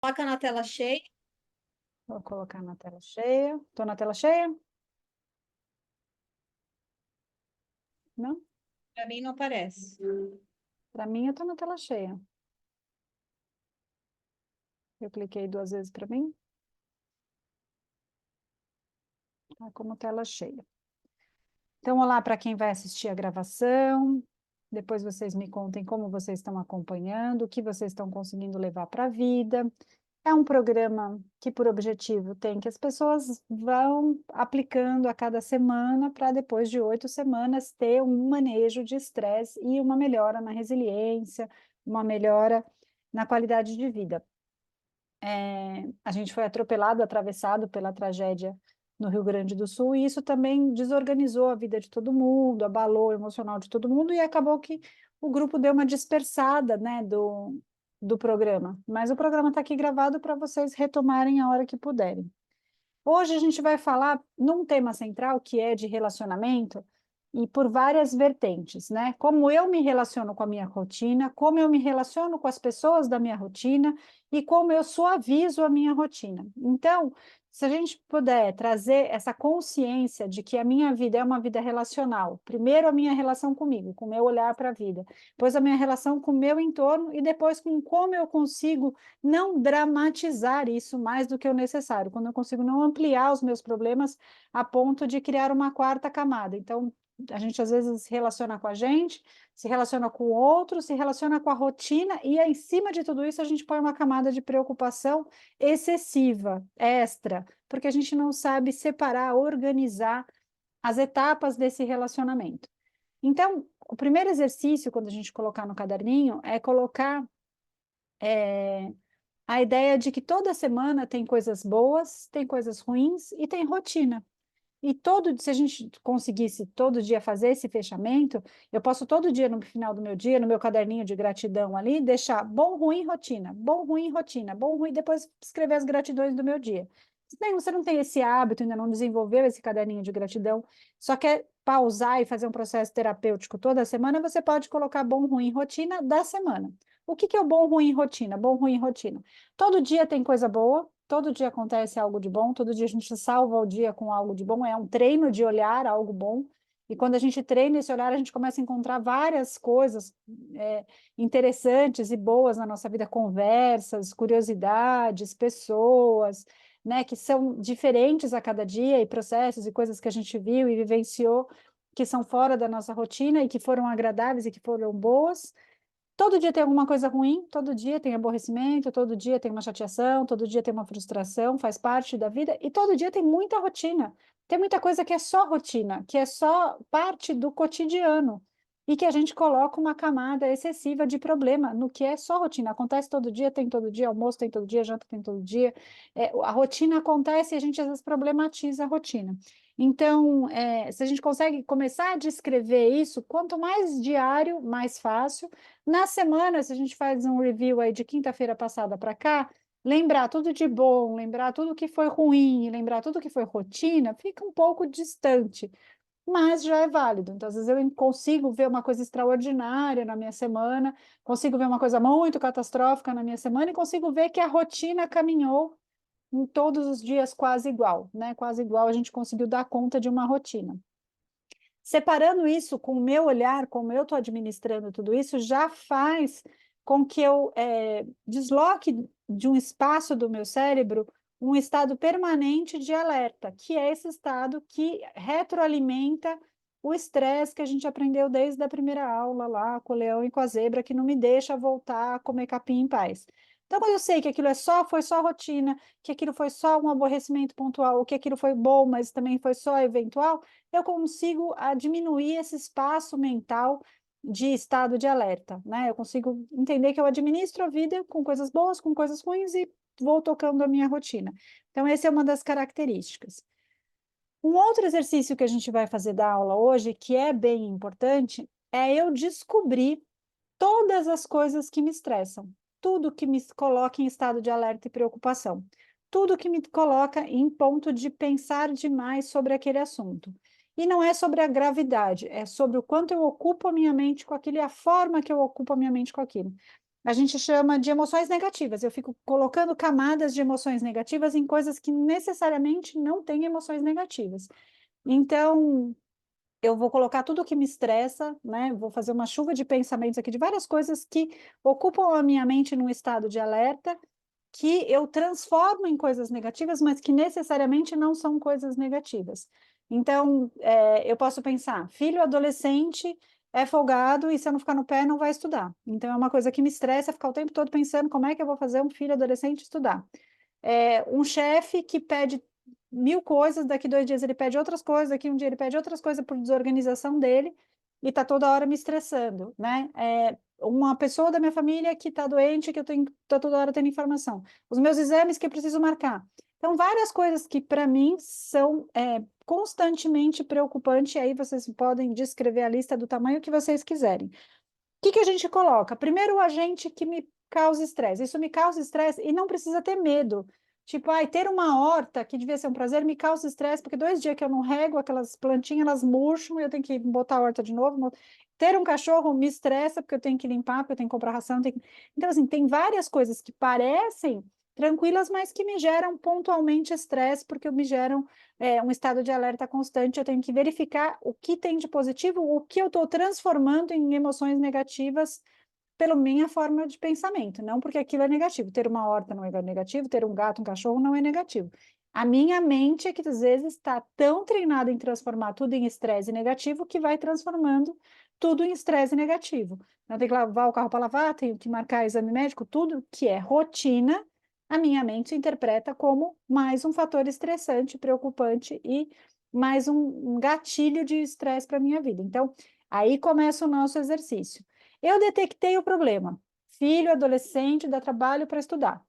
Coloca na tela cheia. Vou colocar na tela cheia. Estou na tela cheia? Não? Para mim não aparece. Para mim, eu estou na tela cheia. Eu cliquei 2 vezes para mim. Tá como tela cheia. Então, olá para quem vai assistir a gravação. Depois vocês me contem como vocês estão acompanhando, o que vocês estão conseguindo levar para a vida. É um programa que, por objetivo, tem que as pessoas vão aplicando a cada semana para, depois de 8 semanas, ter um manejo de estresse e uma melhora na resiliência, uma melhora na qualidade de vida. A gente foi atropelado, atravessado pela tragédia no Rio Grande do Sul, e isso também desorganizou a vida de todo mundo, abalou o emocional de todo mundo, e acabou que o grupo deu uma dispersada, né, do programa. Mas o programa está aqui gravado para vocês retomarem a hora que puderem. Hoje a gente vai falar num tema central que é de relacionamento e por várias vertentes, né? Como eu me relaciono com a minha rotina, como eu me relaciono com as pessoas da minha rotina e como eu suavizo a minha rotina. Então, se a gente puder trazer essa consciência de que a minha vida é uma vida relacional, primeiro a minha relação comigo, com o meu olhar para a vida, depois a minha relação com o meu entorno e depois com como eu consigo não dramatizar isso mais do que o necessário, quando eu consigo não ampliar os meus problemas a ponto de criar uma quarta camada. Então, a gente às vezes se relaciona com a gente, se relaciona com o outro, se relaciona com a rotina, e em cima de tudo isso a gente põe uma camada de preocupação excessiva, extra, porque a gente não sabe separar, organizar as etapas desse relacionamento. Então, o primeiro exercício, quando a gente colocar no caderninho, é colocar a ideia de que toda semana tem coisas boas, tem coisas ruins e tem rotina. E se a gente conseguisse todo dia fazer esse fechamento, eu posso todo dia, no final do meu dia, no meu caderninho de gratidão ali, deixar bom, ruim, rotina, bom, ruim, rotina, bom, ruim, depois escrever as gratidões do meu dia. Se você não tem esse hábito, ainda não desenvolveu esse caderninho de gratidão, só quer pausar e fazer um processo terapêutico toda semana, você pode colocar bom, ruim, rotina da semana. O que é o bom, ruim, rotina? Bom, ruim, rotina. Todo dia tem coisa boa, todo dia acontece algo de bom, todo dia a gente salva o dia com algo de bom, é um treino de olhar algo bom, e quando a gente treina esse olhar, a gente começa a encontrar várias coisas interessantes e boas na nossa vida, conversas, curiosidades, pessoas, né, que são diferentes a cada dia, e processos e coisas que a gente viu e vivenciou, que são fora da nossa rotina e que foram agradáveis e que foram boas. Todo dia tem alguma coisa ruim, todo dia tem aborrecimento, todo dia tem uma chateação, todo dia tem uma frustração, faz parte da vida, e todo dia tem muita rotina. Tem muita coisa que é só rotina, que é só parte do cotidiano, e que a gente coloca uma camada excessiva de problema no que é só rotina. Acontece todo dia, tem todo dia, almoço tem todo dia, janta tem todo dia. A rotina acontece e a gente às vezes problematiza a rotina. Então, se a gente consegue começar a descrever isso, quanto mais diário, mais fácil. Na semana, se a gente faz um review aí de quinta-feira passada para cá, lembrar tudo de bom, lembrar tudo que foi ruim, lembrar tudo que foi rotina, fica um pouco distante, mas já é válido. Então, às vezes eu consigo ver uma coisa extraordinária na minha semana, consigo ver uma coisa muito catastrófica na minha semana e consigo ver que a rotina caminhou em todos os dias quase igual, né? Quase igual, a gente conseguiu dar conta de uma rotina. Separando isso com o meu olhar, como eu estou administrando tudo isso, já faz com que eu desloque de um espaço do meu cérebro um estado permanente de alerta, que é esse estado que retroalimenta o estresse que a gente aprendeu desde a primeira aula lá com o leão e com a zebra, que não me deixa voltar a comer capim em paz. Então, quando eu sei que aquilo foi só rotina, que aquilo foi só um aborrecimento pontual, ou que aquilo foi bom, mas também foi só eventual, eu consigo diminuir esse espaço mental de estado de alerta, né? Eu consigo entender que eu administro a vida com coisas boas, com coisas ruins e vou tocando a minha rotina. Então, essa é uma das características. Um outro exercício que a gente vai fazer da aula hoje, que é bem importante, é eu descobrir todas as coisas que me estressam, tudo que me coloca em estado de alerta e preocupação, tudo que me coloca em ponto de pensar demais sobre aquele assunto. E não é sobre a gravidade, é sobre o quanto eu ocupo a minha mente com aquilo e a forma que eu ocupo a minha mente com aquilo. a gente chama de emoções negativas. Eu fico colocando camadas de emoções negativas em coisas que necessariamente não têm emoções negativas. Então, eu vou colocar tudo o que me estressa, né? Vou fazer uma chuva de pensamentos aqui de várias coisas que ocupam a minha mente num estado de alerta, que eu transformo em coisas negativas, mas que necessariamente não são coisas negativas. Então, eu posso pensar, filho adolescente é folgado e se eu não ficar no pé, não vai estudar. Então, é uma coisa que me estressa ficar o tempo todo pensando como é que eu vou fazer um filho adolescente estudar. Um chefe que pede 1000 coisas, daqui 2 dias ele pede outras coisas, daqui um dia ele pede outras coisas por desorganização dele e está toda hora me estressando, né? Uma pessoa da minha família que está doente, que eu tenho tô toda hora tendo informação. Os meus exames que eu preciso marcar. Então, várias coisas que para mim são constantemente preocupantes, e aí vocês podem descrever a lista do tamanho que vocês quiserem. O que a gente coloca? Primeiro, o agente que me causa estresse. Isso me causa estresse e não precisa ter medo. Tipo, ter uma horta, que devia ser um prazer, me causa estresse, porque 2 dias que eu não rego, aquelas plantinhas, elas murcham, eu tenho que botar a horta de novo. Ter um cachorro me estressa, porque eu tenho que limpar, porque eu tenho que comprar ração. Então, assim, tem várias coisas que parecem tranquilas, mas que me geram pontualmente estresse, porque me geram um estado de alerta constante. Eu tenho que verificar o que tem de positivo, o que eu estou transformando em emoções negativas pela minha forma de pensamento, não porque aquilo é negativo. Ter uma horta não é negativo, ter um gato, um cachorro não é negativo. A minha mente é que às vezes está tão treinada em transformar tudo em estresse negativo que vai transformando tudo em estresse negativo. Eu tenho que lavar o carro para lavar, tenho que marcar exame médico, tudo que é rotina, a minha mente interpreta como mais um fator estressante, preocupante e mais um gatilho de estresse para a minha vida. Então, aí começa o nosso exercício. Eu detectei o problema. Filho, adolescente, dá trabalho para estudar.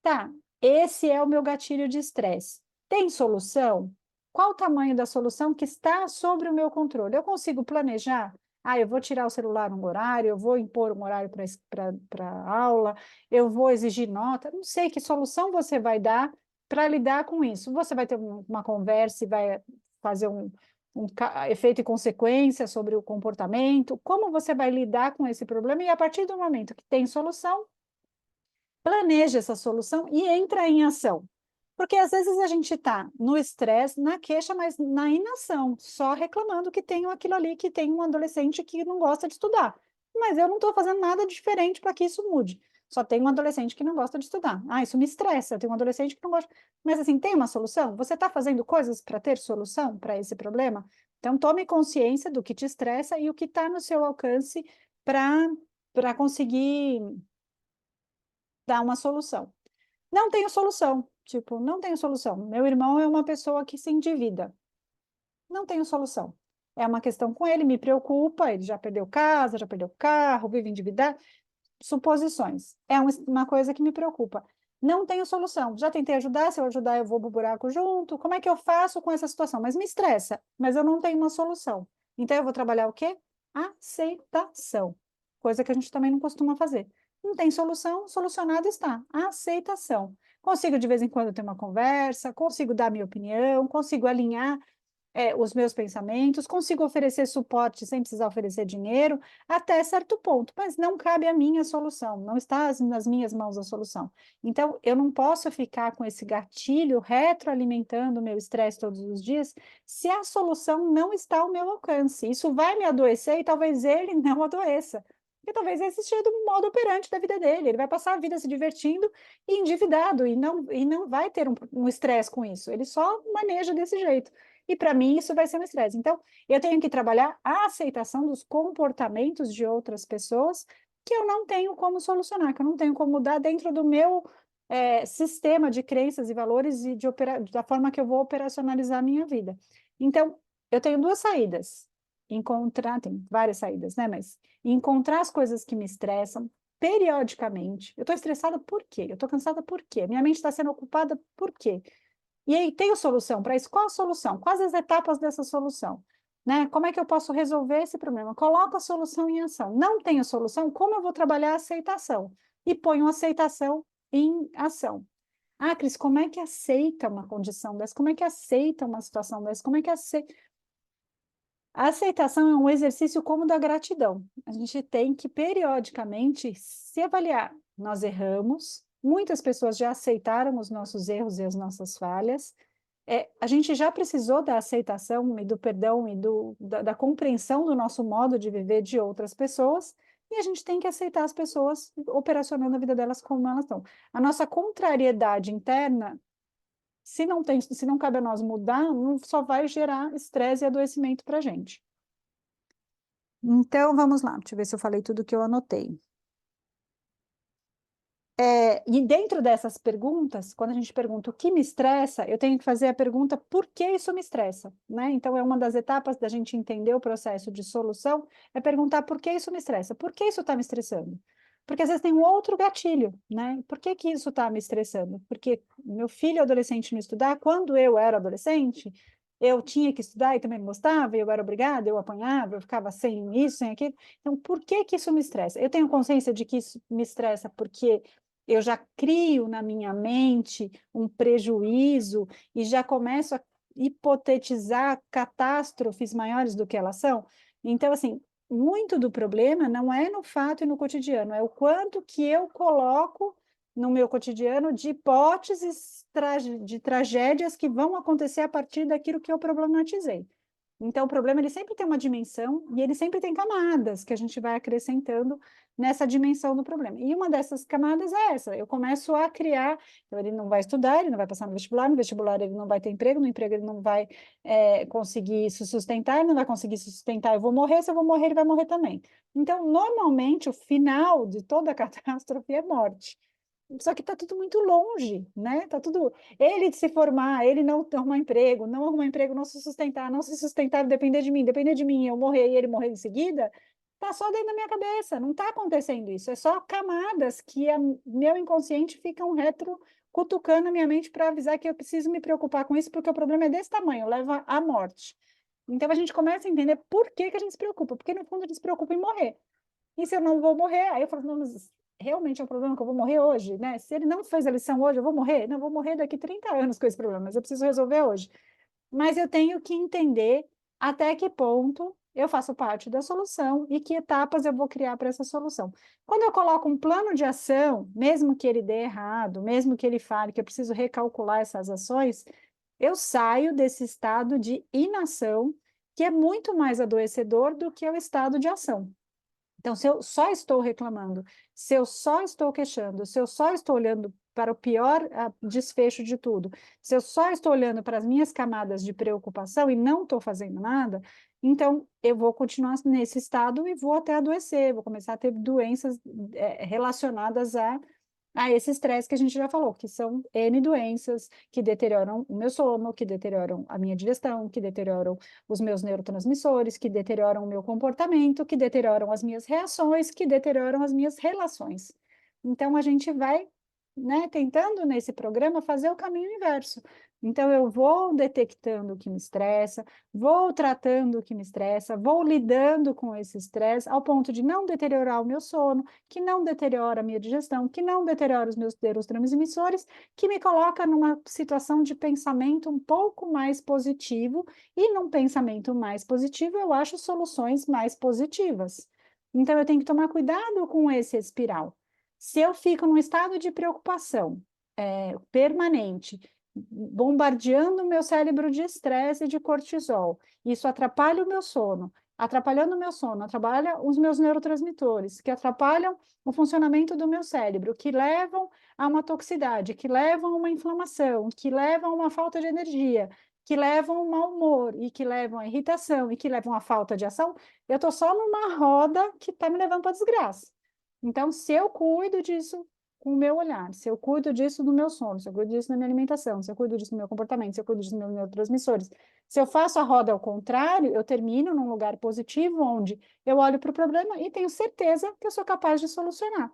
Tá, esse é o meu gatilho de estresse. Tem solução? Qual o tamanho da solução que está sobre o meu controle? Eu consigo planejar? Eu vou tirar o celular um horário, eu vou impor um horário para aula, eu vou exigir nota. Não sei que solução você vai dar para lidar com isso. Você vai ter uma conversa e vai fazer efeito e consequência sobre o comportamento. Como você vai lidar com esse problema? E a partir do momento que tem solução, planeja essa solução e entra em ação. Porque às vezes a gente está no estresse, na queixa, mas na inação, só reclamando que tem aquilo ali, que tem um adolescente que não gosta de estudar. Mas eu não estou fazendo nada diferente para que isso mude. Só tem um adolescente que não gosta de estudar. Isso me estressa, eu tenho um adolescente que não gosta. Mas assim, tem uma solução? Você está fazendo coisas para ter solução para esse problema? Então, tome consciência do que te estressa e o que está no seu alcance para conseguir dar uma solução. Não tenho solução. Tipo, não tenho solução. Meu irmão é uma pessoa que se endivida. Não tenho solução. É uma questão com ele, me preocupa. Ele já perdeu casa, já perdeu carro, vive endividado. Suposições. É uma coisa que me preocupa. Não tenho solução. Já tentei ajudar. Se eu ajudar, eu vou pro buraco junto. Como é que eu faço com essa situação? Mas me estressa. Mas eu não tenho uma solução. Então, eu vou trabalhar o quê? Aceitação. Coisa que a gente também não costuma fazer. Não tem solução, solucionado está. Aceitação. Consigo, de vez em quando, ter uma conversa, consigo dar minha opinião, consigo alinhar os meus pensamentos, consigo oferecer suporte sem precisar oferecer dinheiro, até certo ponto, mas não cabe a minha solução, não está nas minhas mãos a solução. Então, eu não posso ficar com esse gatilho retroalimentando o meu estresse todos os dias, se a solução não está ao meu alcance. Isso vai me adoecer e talvez ele não adoeça. Porque talvez esse seja o modo operante da vida dele. Ele vai passar a vida se divertindo e endividado, e não vai ter um estresse com isso. Ele só maneja desse jeito. E para mim isso vai ser um estresse. Então, eu tenho que trabalhar a aceitação dos comportamentos de outras pessoas que eu não tenho como solucionar, que eu não tenho como mudar dentro do meu sistema de crenças e valores e da forma que eu vou operacionalizar a minha vida. Então, eu tenho duas saídas. Tem várias saídas, né? Mas encontrar as coisas que me estressam periodicamente. Eu estou estressada por quê? Eu estou cansada por quê? Minha mente está sendo ocupada por quê? E aí, tem solução para isso? Qual a solução? Quais as etapas dessa solução? Né? Como é que eu posso resolver esse problema? Coloco a solução em ação. Não tenho solução? Como eu vou trabalhar a aceitação? E ponho a aceitação em ação. Cris, como é que aceita uma condição dessa? Como é que aceita uma situação dessa? Como é que aceita? A aceitação é um exercício como o da gratidão. A gente tem que periodicamente se avaliar. Nós erramos, muitas pessoas já aceitaram os nossos erros e as nossas falhas. A gente já precisou da aceitação e do perdão e da compreensão do nosso modo de viver de outras pessoas, e a gente tem que aceitar as pessoas operacionando a vida delas como elas estão. A nossa contrariedade interna, se não cabe a nós mudar, só vai gerar estresse e adoecimento para a gente. Então, vamos lá, deixa eu ver se eu falei tudo que eu anotei. E dentro dessas perguntas, quando a gente pergunta o que me estressa, eu tenho que fazer a pergunta por que isso me estressa, né? Então, é uma das etapas da gente entender o processo de solução, é perguntar por que isso me estressa, por que isso está me estressando? Porque às vezes tem um outro gatilho, né? Por que que isso está me estressando? Porque meu filho adolescente não estudar, quando eu era adolescente, eu tinha que estudar e também não gostava, eu era obrigada, eu apanhava, eu ficava sem isso, sem aquilo. Então, por que que isso me estressa? Eu tenho consciência de que isso me estressa porque eu já crio na minha mente um prejuízo e já começo a hipotetizar catástrofes maiores do que elas são. Então, assim, muito do problema não é no fato e no cotidiano, é o quanto que eu coloco no meu cotidiano de hipóteses de tragédias que vão acontecer a partir daquilo que eu problematizei. Então, o problema ele sempre tem uma dimensão e ele sempre tem camadas que a gente vai acrescentando nessa dimensão do problema. E uma dessas camadas é essa: eu começo a criar. Então, ele não vai estudar, ele não vai passar no vestibular ele não vai ter emprego, no emprego ele não vai conseguir se sustentar, ele não vai conseguir se sustentar, eu vou morrer, se eu vou morrer, ele vai morrer também. Então, normalmente, o final de toda catástrofe é morte. Só que está tudo muito longe, né? Tá tudo. Ele de se formar, ele não arrumar emprego, não se sustentar, depender de mim, eu morrer e ele morrer em seguida, tá só dentro da minha cabeça, não está acontecendo isso. É só camadas que meu inconsciente ficam retro cutucando a minha mente para avisar que eu preciso me preocupar com isso, porque o problema é desse tamanho, leva à morte. Então a gente começa a entender por que que a gente se preocupa, porque no fundo a gente se preocupa em morrer. E se eu não vou morrer, aí eu falo, não, mas realmente é um problema que eu vou morrer hoje, né? Se ele não fez a lição hoje, eu vou morrer? Não, eu vou morrer daqui 30 anos com esse problema, mas eu preciso resolver hoje. Mas eu tenho que entender até que ponto eu faço parte da solução e que etapas eu vou criar para essa solução. Quando eu coloco um plano de ação, mesmo que ele dê errado, mesmo que ele fale que eu preciso recalcular essas ações, eu saio desse estado de inação, que é muito mais adoecedor do que o estado de ação. Então, se eu só estou reclamando, se eu só estou queixando, se eu só estou olhando para o pior desfecho de tudo, se eu só estou olhando para as minhas camadas de preocupação e não estou fazendo nada, então eu vou continuar nesse estado e vou até adoecer, vou começar a ter doenças relacionadas a esse estresse que a gente já falou, que são N doenças que deterioram o meu sono, que deterioram a minha digestão, que deterioram os meus neurotransmissores, que deterioram o meu comportamento, que deterioram as minhas reações, que deterioram as minhas relações. Então, a gente vai, né, tentando nesse programa fazer o caminho inverso. Então, eu vou detectando o que me estressa, vou tratando o que me estressa, vou lidando com esse estresse ao ponto de não deteriorar o meu sono, que não deteriora a minha digestão, que não deteriora os meus neurotransmissores, que me coloca numa situação de pensamento um pouco mais positivo, e num pensamento mais positivo eu acho soluções mais positivas. Então, eu tenho que tomar cuidado com esse espiral. Se eu fico num estado de preocupação permanente, bombardeando o meu cérebro de estresse e de cortisol, isso atrapalha o meu sono, atrapalhando o meu sono, atrapalha os meus neurotransmitores, que atrapalham o funcionamento do meu cérebro, que levam a uma toxicidade, que levam a uma inflamação, que levam a uma falta de energia, que levam a um mau humor, e que levam a irritação, e que levam a falta de ação, eu estou só numa roda que está me levando para a desgraça. Então, se eu cuido disso com o meu olhar, se eu cuido disso no meu sono, se eu cuido disso na minha alimentação, se eu cuido disso no meu comportamento, se eu cuido disso nos meus neurotransmissores, se eu faço a roda ao contrário, eu termino num lugar positivo, onde eu olho para o problema e tenho certeza que eu sou capaz de solucionar.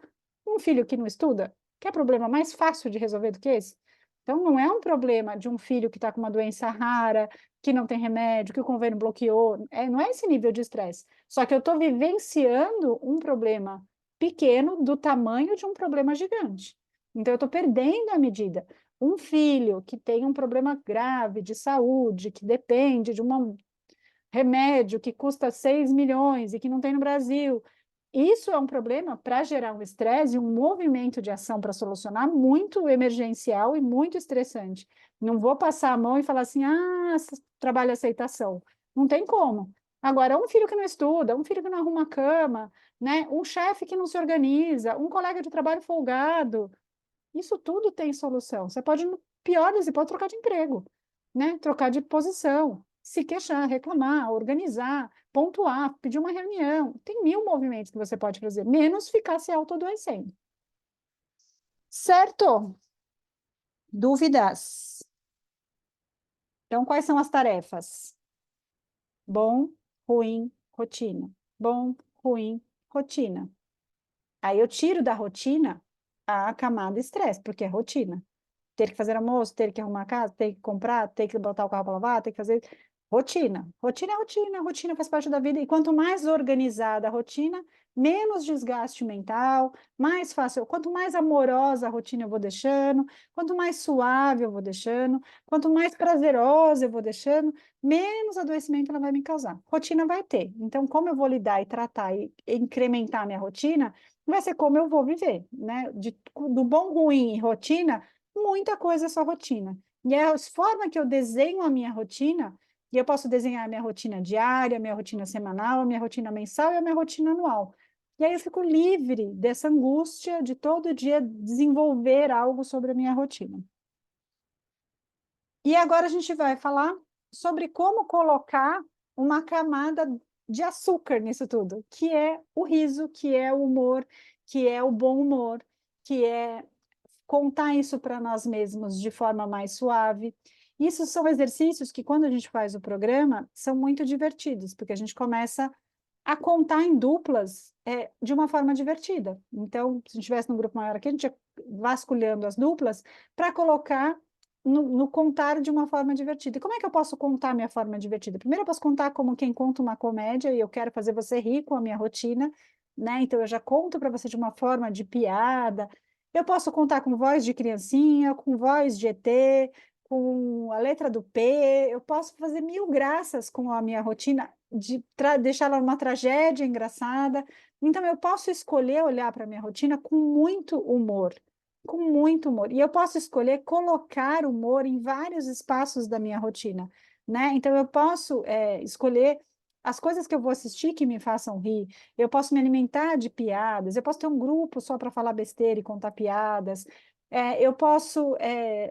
Um filho que não estuda, quer problema mais fácil de resolver do que esse? Então, não é um problema de um filho que está com uma doença rara, que não tem remédio, que o convênio bloqueou, não é esse nível de estresse. Só que eu estou vivenciando um problema pequeno do tamanho de um problema gigante. Então, eu estou perdendo a medida. Um filho que tem um problema grave de saúde, que depende de uma remédio que custa 6 milhões e que não tem no Brasil. Isso é um problema para gerar um estresse e um movimento de ação para solucionar muito emergencial e muito estressante. Não vou passar a mão e falar assim, trabalho aceitação. Não tem como. Agora, um filho que não estuda, um filho que não arruma a cama, né? Um chefe que não se organiza, um colega de trabalho folgado, isso tudo tem solução. Você pode, no pior das hipóteses, trocar de emprego, né? Trocar de posição, se queixar, reclamar, organizar, pontuar, pedir uma reunião. Tem 1000 movimentos que você pode fazer, menos ficar se autoadoecendo. Certo? Dúvidas? Então, quais são as tarefas? Bom, ruim, rotina. Bom, ruim, rotina. Aí eu tiro da rotina a camada estresse, porque é rotina. Ter que fazer almoço, ter que arrumar a casa, ter que comprar, ter que botar o carro para lavar, ter que fazer rotina. Rotina é rotina, rotina faz parte da vida. E quanto mais organizada a rotina, menos desgaste mental, mais fácil. Quanto mais amorosa a rotina eu vou deixando, quanto mais suave eu vou deixando, quanto mais prazerosa eu vou deixando, menos adoecimento ela vai me causar. Rotina vai ter. Então, como eu vou lidar e tratar e incrementar a minha rotina, vai ser como eu vou viver, né? Do bom, ruim e rotina, muita coisa é só rotina. E é a forma que eu desenho a minha rotina, e eu posso desenhar a minha rotina diária, a minha rotina semanal, a minha rotina mensal e a minha rotina anual. E aí eu fico livre dessa angústia de todo dia desenvolver algo sobre a minha rotina. E agora a gente vai falar sobre como colocar uma camada de açúcar nisso tudo, que é o riso, que é o humor, que é o bom humor, que é contar isso para nós mesmos de forma mais suave. Isso são exercícios que, quando a gente faz o programa, são muito divertidos, porque a gente começa a contar em duplas de uma forma divertida. Então, se a gente estivesse num grupo maior aqui, a gente ia vasculhando as duplas para colocar no contar de uma forma divertida. E como é que eu posso contar minha forma divertida? Primeiro, eu posso contar como quem conta uma comédia e eu quero fazer você rir com a minha rotina, né? Então, eu já conto para você de uma forma de piada. Eu posso contar com voz de criancinha, com voz de ET, com a letra do P. Eu posso fazer 1000 graças com a minha rotina, de deixar ela uma tragédia engraçada. Então, eu posso escolher olhar para a minha rotina com muito humor, com muito humor. E eu posso escolher colocar humor em vários espaços da minha rotina, né? Então, eu posso escolher as coisas que eu vou assistir que me façam rir. Eu posso me alimentar de piadas. Eu posso ter um grupo só para falar besteira e contar piadas. Eu posso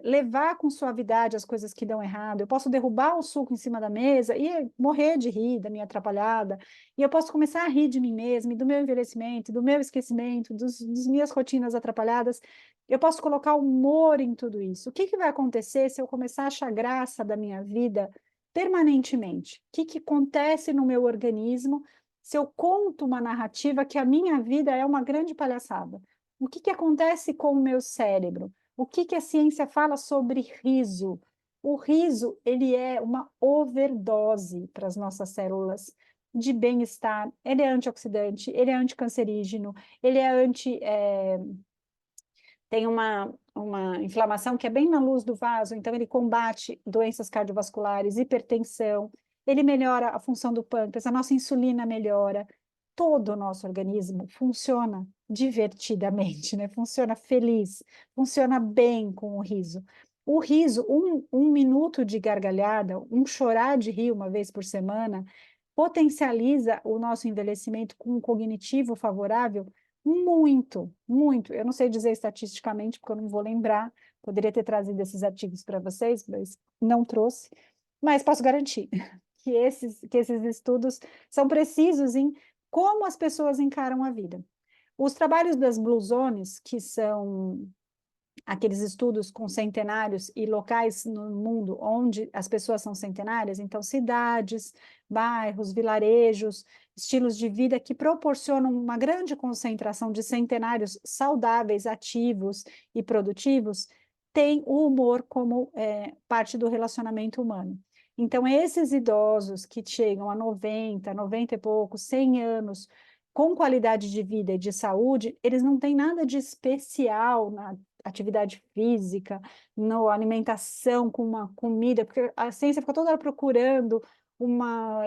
levar com suavidade as coisas que dão errado. Eu posso derrubar o suco em cima da mesa e morrer de rir da minha atrapalhada. E eu posso começar a rir de mim mesma, e do meu envelhecimento, do meu esquecimento, das minhas rotinas atrapalhadas. Eu posso colocar humor em tudo isso. O que que vai acontecer se eu começar a achar graça da minha vida permanentemente? O que que acontece no meu organismo se eu conto uma narrativa que a minha vida é uma grande palhaçada? O que que acontece com o meu cérebro? O que que a ciência fala sobre riso? O riso, ele é uma overdose para as nossas células de bem-estar. Ele é antioxidante, ele é anticancerígeno, ele é tem uma inflamação que é bem na luz do vaso, então ele combate doenças cardiovasculares, hipertensão, ele melhora a função do pâncreas, a nossa insulina melhora, todo o nosso organismo funciona divertidamente, né? Funciona feliz, funciona bem com o riso. O riso, um minuto de gargalhada, um chorar de rir uma vez por semana, potencializa o nosso envelhecimento com um cognitivo favorável muito, muito. Eu não sei dizer estatisticamente, porque eu não vou lembrar. Poderia ter trazido esses artigos para vocês, mas não trouxe. Mas posso garantir que esses estudos são precisos em como as pessoas encaram a vida. Os trabalhos das Blue Zones, que são aqueles estudos com centenários e locais no mundo onde as pessoas são centenárias, então cidades, bairros, vilarejos, estilos de vida que proporcionam uma grande concentração de centenários saudáveis, ativos e produtivos, tem o humor como parte do relacionamento humano. Então, esses idosos que chegam a 90, 90 e poucos, 100 anos, com qualidade de vida e de saúde, eles não têm nada de especial na atividade física, na alimentação, com uma comida, porque a ciência fica toda hora procurando uma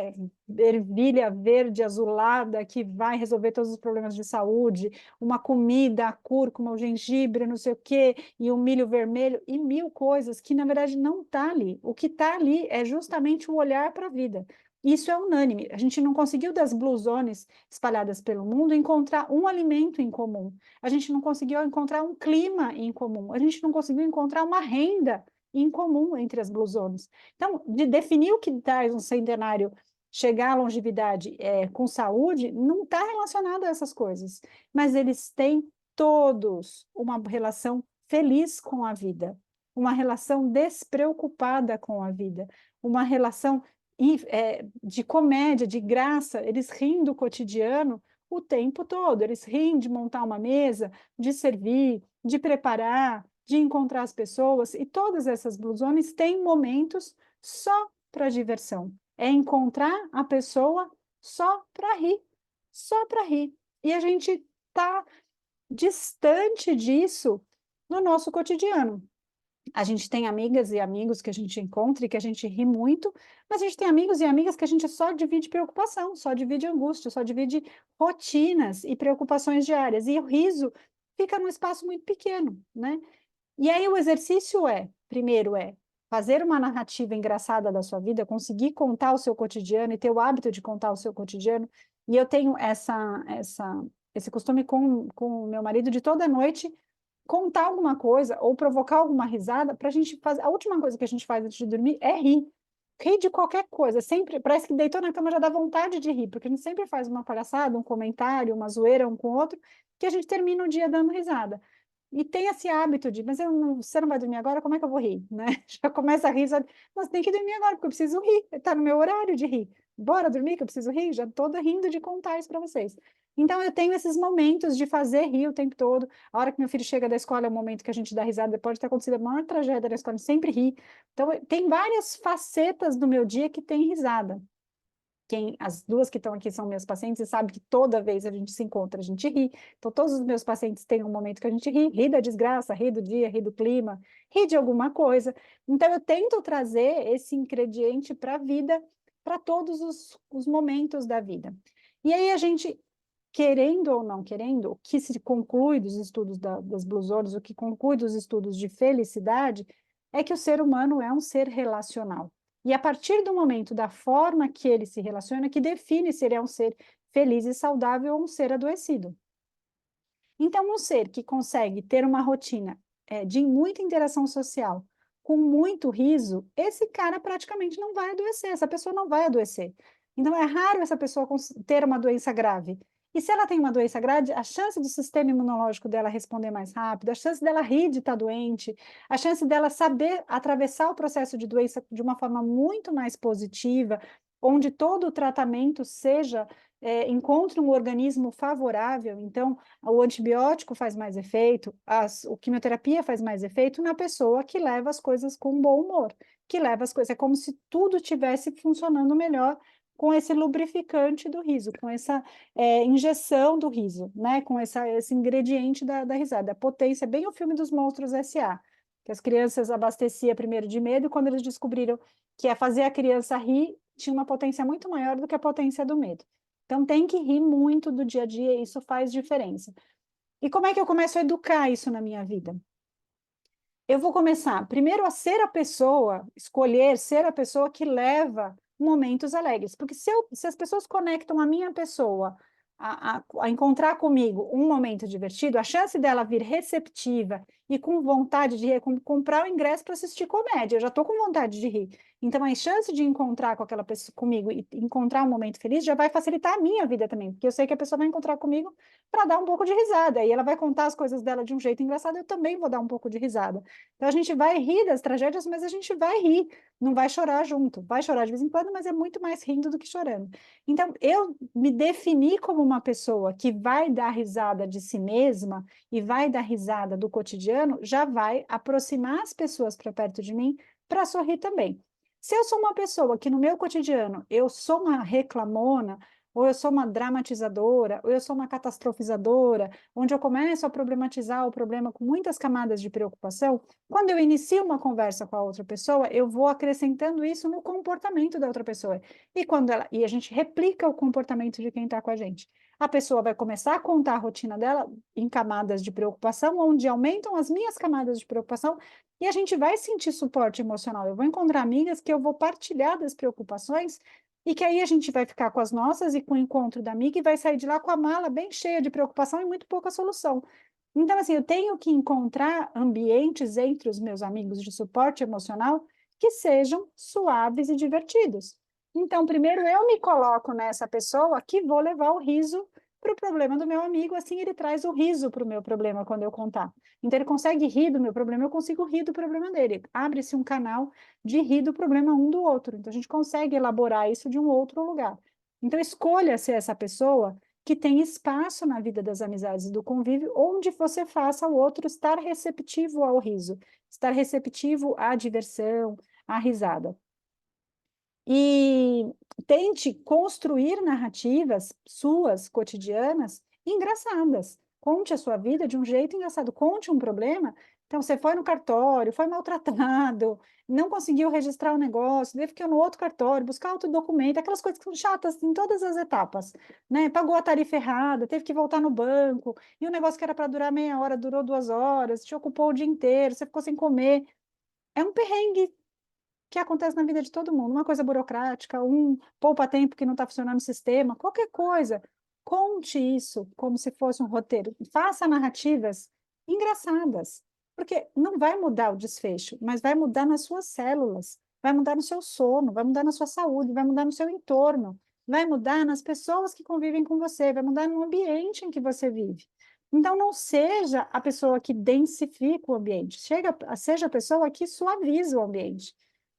ervilha verde azulada que vai resolver todos os problemas de saúde, uma comida, a cúrcuma, o gengibre, não sei o quê, e o milho vermelho, e mil coisas que, na verdade, não está ali. O que está ali é justamente o olhar para a vida. Isso é unânime. A gente não conseguiu, das Blue Zones espalhadas pelo mundo, encontrar um alimento em comum. A gente não conseguiu encontrar um clima em comum. A gente não conseguiu encontrar uma renda em comum entre as Blue Zones. Então, de definir o que traz um centenário chegar à longevidade com saúde, não está relacionado a essas coisas. Mas eles têm todos uma relação feliz com a vida, uma relação despreocupada com a vida, uma relação de comédia, de graça, eles riem do cotidiano o tempo todo, eles riem de montar uma mesa, de servir, de preparar, de encontrar as pessoas, e todas essas blusones têm momentos só para diversão. É encontrar a pessoa só para rir, só para rir. E a gente está distante disso no nosso cotidiano. A gente tem amigas e amigos que a gente encontra e que a gente ri muito, mas a gente tem amigos e amigas que a gente só divide preocupação, só divide angústia, só divide rotinas e preocupações diárias. E o riso fica num espaço muito pequeno, né? E aí o exercício primeiro fazer uma narrativa engraçada da sua vida, conseguir contar o seu cotidiano e ter o hábito de contar o seu cotidiano. E eu tenho esse costume com o meu marido de toda noite contar alguma coisa ou provocar alguma risada para a gente fazer. A última coisa que a gente faz antes de dormir é rir. Rir de qualquer coisa, sempre parece que deitou na cama já dá vontade de rir, porque a gente sempre faz uma palhaçada, um comentário, uma zoeira um com o outro, que a gente termina o dia dando risada. E tem esse hábito de, mas você não vai dormir agora, como é que eu vou rir, né? Já começa a rir, já, mas tem que dormir agora, porque eu preciso rir, está no meu horário de rir. Bora dormir que eu preciso rir, já toda rindo de contar isso para vocês. Então, eu tenho esses momentos de fazer rir o tempo todo. A hora que meu filho chega da escola é o momento que a gente dá risada, pode ter acontecido a maior tragédia da escola, a gente sempre ri. Então, tem várias facetas do meu dia que tem risada. As duas que estão aqui são meus pacientes e sabem que toda vez a gente se encontra, a gente ri. Então, todos os meus pacientes têm um momento que a gente ri da desgraça, ri do dia, ri do clima, ri de alguma coisa. Então, eu tento trazer esse ingrediente para a vida, para todos os momentos da vida. E aí a gente, querendo ou não querendo, o que se conclui dos estudos das Blue Zones, o que conclui dos estudos de felicidade, é que o ser humano é um ser relacional. E a partir do momento da forma que ele se relaciona, que define se ele é um ser feliz e saudável ou um ser adoecido. Então, um ser que consegue ter uma rotina de muita interação social, com muito riso, esse cara praticamente não vai adoecer, essa pessoa não vai adoecer. Então, é raro essa pessoa ter uma doença grave. E se ela tem uma doença grave, a chance do sistema imunológico dela responder mais rápido, a chance dela rir de estar doente, a chance dela saber atravessar o processo de doença de uma forma muito mais positiva, onde todo o tratamento encontre um organismo favorável, então o antibiótico faz mais efeito, a quimioterapia faz mais efeito na pessoa que leva as coisas com bom humor, que leva as coisas, é como se tudo tivesse funcionando melhor com esse lubrificante do riso, com essa injeção do riso, né? Com esse ingrediente da risada. A potência, é bem o filme dos monstros S.A., que as crianças abasteciam primeiro de medo, e quando eles descobriram que fazer a criança rir tinha uma potência muito maior do que a potência do medo. Então, tem que rir muito do dia a dia, isso faz diferença. E como é que eu começo a educar isso na minha vida? Eu vou começar, primeiro, a ser a pessoa, escolher ser a pessoa que leva momentos alegres. Porque se as pessoas conectam a minha pessoa a encontrar comigo um momento divertido, a chance dela vir receptiva e com vontade de rir, comprar o ingresso para assistir comédia, eu já estou com vontade de rir. Então, a chance de encontrar com aquela pessoa comigo e encontrar um momento feliz já vai facilitar a minha vida também, porque eu sei que a pessoa vai encontrar comigo para dar um pouco de risada, e ela vai contar as coisas dela de um jeito engraçado, eu também vou dar um pouco de risada. Então, a gente vai rir das tragédias, mas a gente vai rir, não vai chorar junto. Vai chorar de vez em quando, mas é muito mais rindo do que chorando. Então, eu me defini como uma pessoa que vai dar risada de si mesma e vai dar risada do cotidiano, já vai aproximar as pessoas para perto de mim para sorrir também. Se eu sou uma pessoa que no meu cotidiano eu sou uma reclamona, ou eu sou uma dramatizadora, ou eu sou uma catastrofizadora, onde eu começo a problematizar o problema com muitas camadas de preocupação, quando eu inicio uma conversa com a outra pessoa, eu vou acrescentando isso no comportamento da outra pessoa. E a gente replica o comportamento de quem está com a gente. A pessoa vai começar a contar a rotina dela em camadas de preocupação, onde aumentam as minhas camadas de preocupação, e a gente vai sentir suporte emocional. Eu vou encontrar amigas que eu vou partilhar das preocupações, e que aí a gente vai ficar com as nossas e com o encontro da amiga e vai sair de lá com a mala bem cheia de preocupação e muito pouca solução. Então, assim, eu tenho que encontrar ambientes entre os meus amigos de suporte emocional que sejam suaves e divertidos. Então, primeiro eu me coloco nessa pessoa que vou levar o riso para o problema do meu amigo, assim ele traz o riso para o meu problema quando eu contar. Então, ele consegue rir do meu problema, eu consigo rir do problema dele. Abre-se um canal de rir do problema um do outro. Então, a gente consegue elaborar isso de um outro lugar. Então, escolha ser essa pessoa que tem espaço na vida das amizades e do convívio, onde você faça o outro estar receptivo ao riso, estar receptivo à diversão, à risada. E tente construir narrativas suas, cotidianas, engraçadas. Conte a sua vida de um jeito engraçado. Conte um problema. Então, você foi no cartório, foi maltratado, não conseguiu registrar o negócio, teve que ir no outro cartório, buscar outro documento, aquelas coisas que são chatas em todas as etapas, né? Pagou a tarifa errada, teve que voltar no banco, e o negócio que era para durar meia hora durou 2 horas, te ocupou o dia inteiro, você ficou sem comer. É um perrengue que acontece na vida de todo mundo, uma coisa burocrática, um poupa-tempo que não está funcionando o sistema, qualquer coisa. Conte isso como se fosse um roteiro. Faça narrativas engraçadas, porque não vai mudar o desfecho, mas vai mudar nas suas células, vai mudar no seu sono, vai mudar na sua saúde, vai mudar no seu entorno, vai mudar nas pessoas que convivem com você, vai mudar no ambiente em que você vive. Então, não seja a pessoa que densifica o ambiente, seja a pessoa que suaviza o ambiente,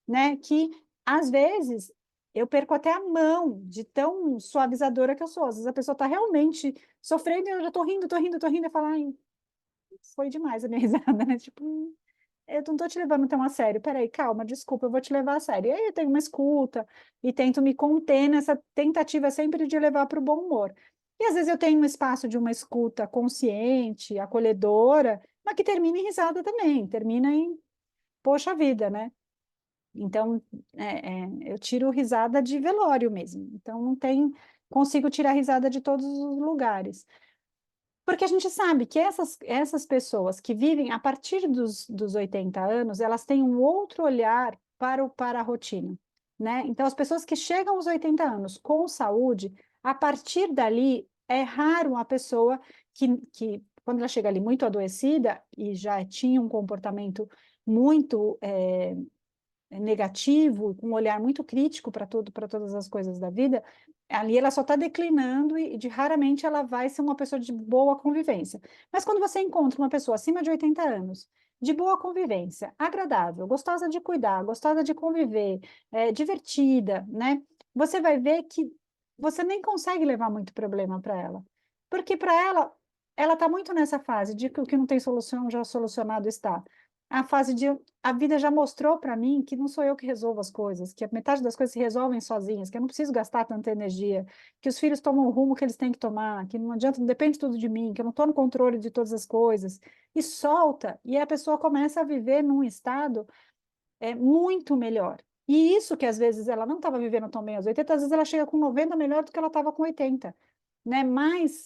né? Que às vezes eu perco até a mão de tão suavizadora que eu sou. Às vezes a pessoa está realmente sofrendo e eu já estou rindo, estou rindo, estou rindo, e falo, ai, foi demais a minha risada, né? Tipo, eu não estou te levando tão a sério. Peraí, calma, desculpa, eu vou te levar a sério. E aí eu tenho uma escuta e tento me conter nessa tentativa sempre de levar para o bom humor. E às vezes eu tenho um espaço de uma escuta consciente, acolhedora, mas que termina em risada também, termina em, poxa vida, né? Então, eu tiro risada de velório mesmo. Então, não tem, consigo tirar risada de todos os lugares. Porque a gente sabe que essas pessoas que vivem a partir dos 80 anos, elas têm um outro olhar para a rotina, né? Então, as pessoas que chegam aos 80 anos com saúde, a partir dali, é raro uma pessoa quando ela chega ali muito adoecida e já tinha um comportamento muito negativo, com um olhar muito crítico para tudo, para todas as coisas da vida, ali ela só está declinando e de raramente ela vai ser uma pessoa de boa convivência. Mas quando você encontra uma pessoa acima de 80 anos, de boa convivência, agradável, gostosa de cuidar, gostosa de conviver, divertida, né? Você vai ver que você nem consegue levar muito problema para ela. Porque para ela está muito nessa fase de que o que não tem solução já solucionado está. A fase de a vida já mostrou para mim que não sou eu que resolvo as coisas, que a metade das coisas se resolvem sozinhas, que eu não preciso gastar tanta energia, que os filhos tomam o rumo que eles têm que tomar, que não adianta, não depende tudo de mim, que eu não estou no controle de todas as coisas, e solta, e a pessoa começa a viver num estado muito melhor. E isso que às vezes ela não estava vivendo tão bem aos 80, às vezes ela chega com 90 melhor do que ela estava com 80, né? Mais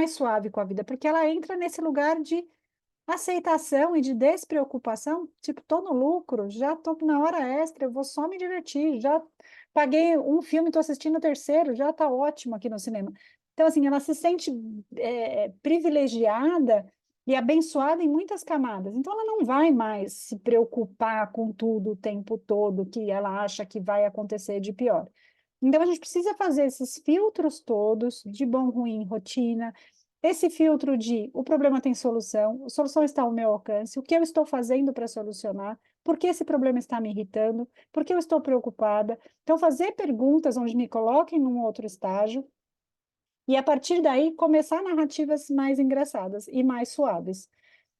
suave com a vida, porque ela entra nesse lugar de aceitação e de despreocupação, tipo, tô no lucro, já tô na hora extra, eu vou só me divertir, já paguei um filme, tô assistindo o terceiro, já tá ótimo aqui no cinema. Então, assim, ela se sente privilegiada e abençoada em muitas camadas. Então, ela não vai mais se preocupar com tudo o tempo todo que ela acha que vai acontecer de pior. Então, a gente precisa fazer esses filtros todos de bom, ruim, rotina, esse filtro de o problema tem solução, a solução está ao meu alcance, o que eu estou fazendo para solucionar, por que esse problema está me irritando, por que eu estou preocupada. Então, fazer perguntas onde me coloquem num outro estágio e, a partir daí, começar narrativas mais engraçadas e mais suaves.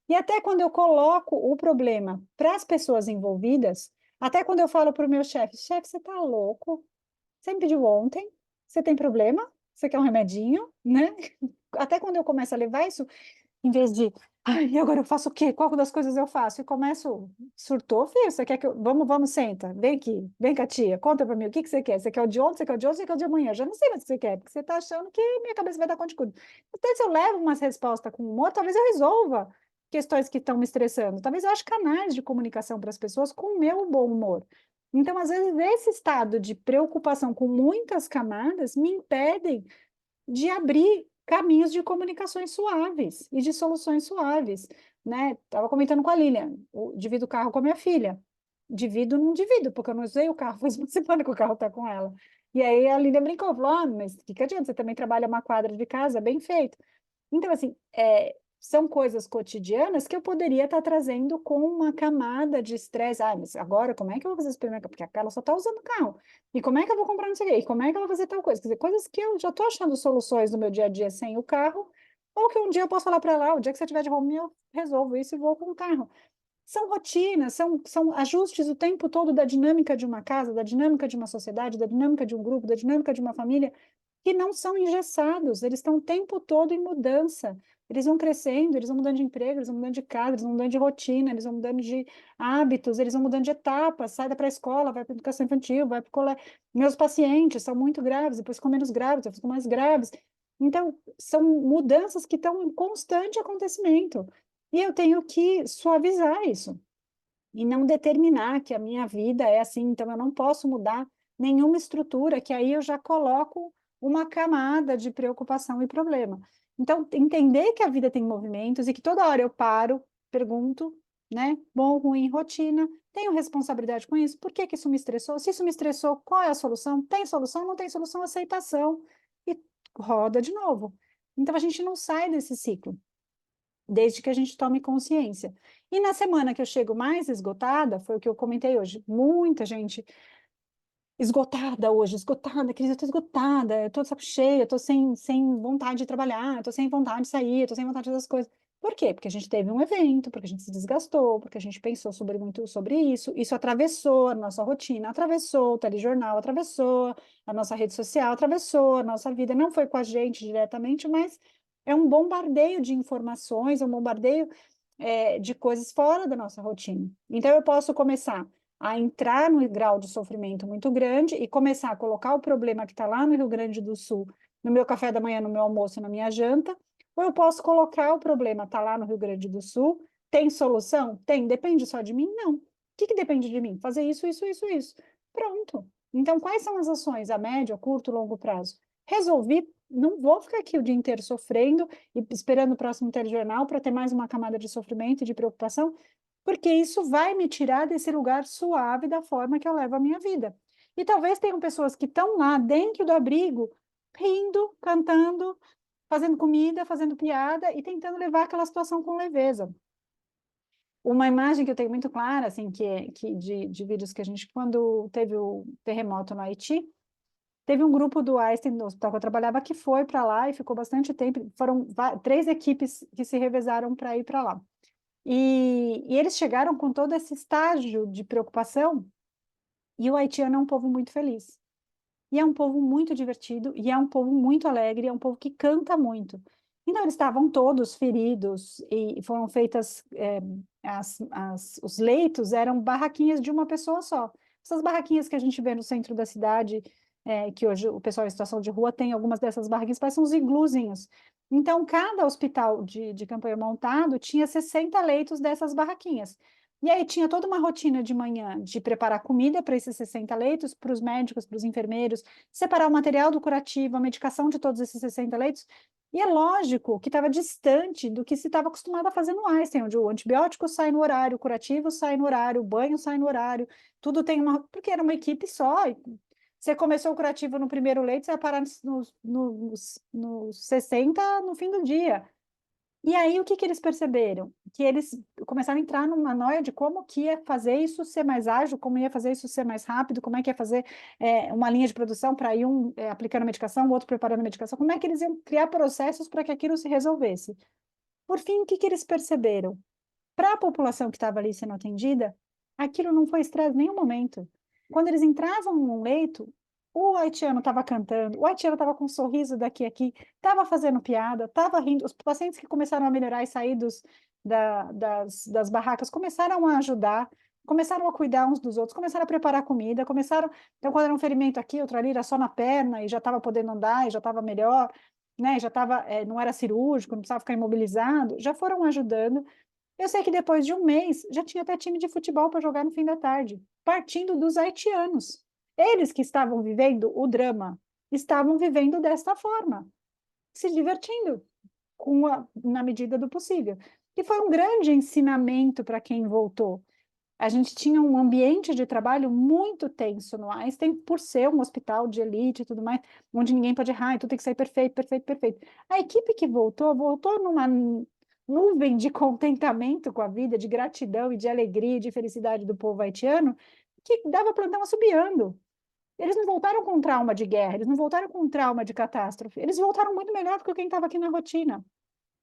E até quando eu coloco o problema para as pessoas envolvidas, até quando eu falo para o meu chefe, chefe, você está louco? Você me pediu ontem? Você tem problema? você quer um remedinho, né? Até quando eu começo a levar isso, em vez de, ai, e agora eu faço o quê? Qual das coisas eu faço? E começo, surtou, filho, você quer que eu... Vamos, senta, vem aqui, vem cá, tia, conta pra mim, o que que você quer? Você quer o de ontem, você quer o de hoje, você quer o de amanhã? Eu já não sei mais o que você quer, porque você tá achando que minha cabeça vai dar conta de tudo. Até se eu levo umas respostas com humor, talvez eu resolva questões que estão me estressando. Talvez eu ache canais de comunicação para as pessoas com o meu bom humor. Então, às vezes, esse estado de preocupação com muitas camadas me impedem de abrir caminhos de comunicações suaves e de soluções suaves, né? Estava comentando com a Lilian, divido o carro com a minha filha. Divido, não divido, porque eu não usei o carro, faz uma semana que o carro está com ela. E aí a Lilian brincou, falou, ah, mas o que adianta? Você também trabalha uma quadra de casa, bem feito. Então, assim, são coisas cotidianas que eu poderia estar trazendo com uma camada de estresse. Ah, mas agora como é que eu vou fazer esse supermercado? Porque a Carla só está usando o carro. E como é que eu vou comprar não sei o quê? E como é que eu vou fazer tal coisa? Quer dizer, coisas que eu já estou achando soluções no meu dia a dia sem o carro, ou que um dia eu posso falar para ela, o dia que você estiver de home, eu resolvo isso e vou com o carro. São rotinas, são ajustes o tempo todo da dinâmica de uma casa, da dinâmica de uma sociedade, da dinâmica de um grupo, da dinâmica de uma família, que não são engessados, eles estão o tempo todo em mudança. Eles vão crescendo, eles vão mudando de emprego, eles vão mudando de casa, eles vão mudando de rotina, eles vão mudando de hábitos, eles vão mudando de etapas, sai para a escola, vai para a educação infantil, vai para o colégio. Meus pacientes são muito graves, depois ficam menos graves, depois ficam mais graves. Então, são mudanças que estão em constante acontecimento. E eu tenho que suavizar isso e não determinar que a minha vida é assim, então eu não posso mudar nenhuma estrutura, que aí eu já coloco uma camada de preocupação e problema. Então, entender que a vida tem movimentos e que toda hora eu paro, pergunto, né? Bom, ruim, rotina, tenho responsabilidade com isso? Por que que isso me estressou? Se isso me estressou, qual é a solução? Tem solução? Não tem solução? Aceitação. E roda de novo. Então, a gente não sai desse ciclo desde que a gente tome consciência. E na semana que eu chego mais esgotada, foi o que eu comentei hoje, muita gente esgotada hoje, esgotada, Cris, eu tô esgotada, eu tô de saco cheio, eu tô sem vontade de trabalhar, eu tô sem vontade de sair, eu tô sem vontade de fazer as coisas. Por quê? Porque a gente teve um evento, porque a gente se desgastou, porque a gente pensou muito sobre isso atravessou a nossa rotina, atravessou o telejornal, atravessou a nossa rede social, atravessou a nossa vida, não foi com a gente diretamente, mas é um bombardeio de informações, é um bombardeio de coisas fora da nossa rotina. Então, eu posso começar a entrar no grau de sofrimento muito grande e começar a colocar o problema que está lá no Rio Grande do Sul, no meu café da manhã, no meu almoço, na minha janta, ou eu posso colocar o problema, está lá no Rio Grande do Sul, tem solução? Tem, depende só de mim? Não. O que que depende de mim? Fazer isso, isso, isso, isso. Pronto. Então, quais são as ações a médio, a curto, longo prazo? Resolvi, não vou ficar aqui o dia inteiro sofrendo e esperando o próximo telejornal para ter mais uma camada de sofrimento e de preocupação, porque isso vai me tirar desse lugar suave da forma que eu levo a minha vida. E talvez tenham pessoas que estão lá dentro do abrigo, rindo, cantando, fazendo comida, fazendo piada e tentando levar aquela situação com leveza. Uma imagem que eu tenho muito clara, assim, de vídeos que a gente, quando teve o terremoto no Haiti, teve um grupo do Einstein, no hospital que eu trabalhava, que foi para lá e ficou bastante tempo. Foram 3 equipes que se revezaram para ir para lá. E eles chegaram com todo esse estágio de preocupação, e o haitiano é um povo muito feliz. E é um povo muito divertido, e é um povo muito alegre, é um povo que canta muito. Então, eles estavam todos feridos, e foram feitas, os leitos eram barraquinhas de uma pessoa só. Essas barraquinhas que a gente vê no centro da cidade, que hoje o pessoal em situação de rua tem algumas dessas barraquinhas, parecem uns igluzinhos. Então, cada hospital de campanha montado tinha 60 leitos dessas barraquinhas. E aí tinha toda uma rotina de manhã de preparar comida para esses 60 leitos, para os médicos, para os enfermeiros, separar o material do curativo, a medicação de todos esses 60 leitos. E é lógico que estava distante do que se estava acostumado a fazer no Einstein, onde o antibiótico sai no horário, o curativo sai no horário, o banho sai no horário, tudo tem uma... Porque era uma equipe só. Você começou o curativo no primeiro leito, você vai parar nos 60 no fim do dia. E aí, o que que eles perceberam? Que eles começaram a entrar numa noia de como que ia fazer isso ser mais ágil, como ia fazer isso ser mais rápido, como é que ia fazer uma linha de produção para ir aplicando a medicação, o outro preparando a medicação, como é que eles iam criar processos para que aquilo se resolvesse. Por fim, o que que eles perceberam? Para a população que estava ali sendo atendida, aquilo não foi estresse em nenhum momento. Quando eles entravam num leito, O haitiano estava cantando, o haitiano estava com um sorriso daqui a aqui, estava fazendo piada, estava rindo. Os pacientes que começaram a melhorar e sair das barracas começaram a ajudar, começaram a cuidar uns dos outros, começaram a preparar comida, começaram. Então, quando era um ferimento aqui, outro ali, era só na perna e já estava podendo andar e já estava melhor, né? Já estava, não era cirúrgico, não precisava ficar imobilizado, já foram ajudando. Eu sei que depois de um mês já tinha até time de futebol para jogar no fim da tarde, partindo dos haitianos. Eles que estavam vivendo o drama, estavam vivendo desta forma, se divertindo na medida do possível. E foi um grande ensinamento para quem voltou. A gente tinha um ambiente de trabalho muito tenso no Einstein, por ser um hospital de elite e tudo mais, onde ninguém pode errar, e tudo tem que sair perfeito, perfeito, perfeito. A equipe que voltou, voltou numa nuvem de contentamento com a vida, de gratidão e de alegria e de felicidade do povo haitiano, que dava para andar assobiando. Eles não voltaram com trauma de guerra, eles não voltaram com trauma de catástrofe, eles voltaram muito melhor do que quem estava aqui na rotina.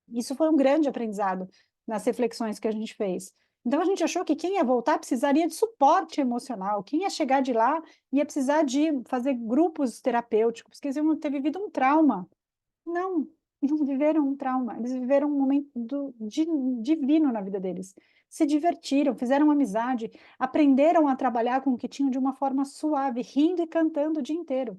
Isso foi um grande aprendizado nas reflexões que a gente fez. Então, a gente achou que quem ia voltar precisaria de suporte emocional, quem ia chegar de lá ia precisar de fazer grupos terapêuticos, porque eles iam ter vivido um trauma. Não, não viveram um trauma, eles viveram um momento divino na vida deles. Se divertiram, fizeram amizade, aprenderam a trabalhar com o que tinham de uma forma suave, rindo e cantando o dia inteiro.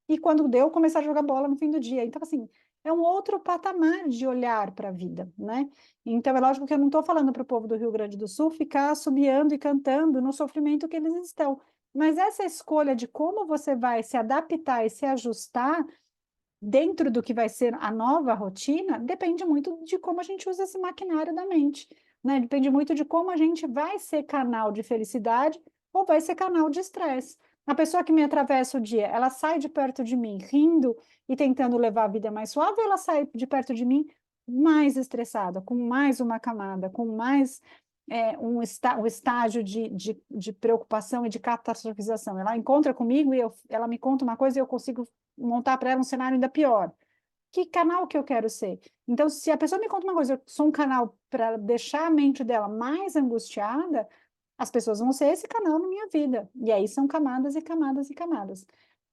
E quando deu, começar a jogar bola no fim do dia. Então, assim, é um outro patamar de olhar para a vida, né? Então, é lógico que eu não estou falando para o povo do Rio Grande do Sul ficar assobiando e cantando no sofrimento que eles estão. Mas essa escolha de como você vai se adaptar e se ajustar dentro do que vai ser a nova rotina, depende muito de como a gente usa esse maquinário da mente, né? Depende muito de como a gente vai ser canal de felicidade ou vai ser canal de estresse. A pessoa que me atravessa o dia, ela sai de perto de mim rindo e tentando levar a vida mais suave, ou ela sai de perto de mim mais estressada, com mais uma camada, com mais um estágio de preocupação e de catastrofização. Ela encontra comigo e ela me conta uma coisa e eu consigo montar para ela um cenário ainda pior. Que canal que eu quero ser? Então, se a pessoa me conta uma coisa, eu sou um canal para deixar a mente dela mais angustiada, as pessoas vão ser esse canal na minha vida. E aí são camadas e camadas e camadas.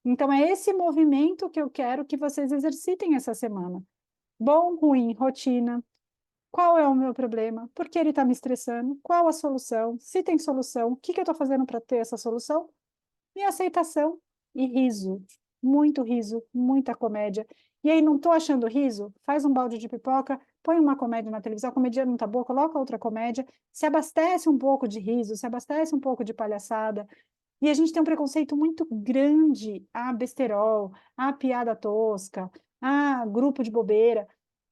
Então, é esse movimento que eu quero que vocês exercitem essa semana. Bom, ruim, rotina. Qual é o meu problema? Por que ele está me estressando? Qual a solução? Se tem solução, o que eu estou fazendo para ter essa solução? E aceitação e riso. Muito riso, muita comédia. E aí, não estou achando riso? Faz um balde de pipoca, põe uma comédia na televisão, a comédia não está boa, coloca outra comédia, se abastece um pouco de riso, se abastece um pouco de palhaçada. E a gente tem um preconceito muito grande a besterol, a piada tosca, a grupo de bobeira.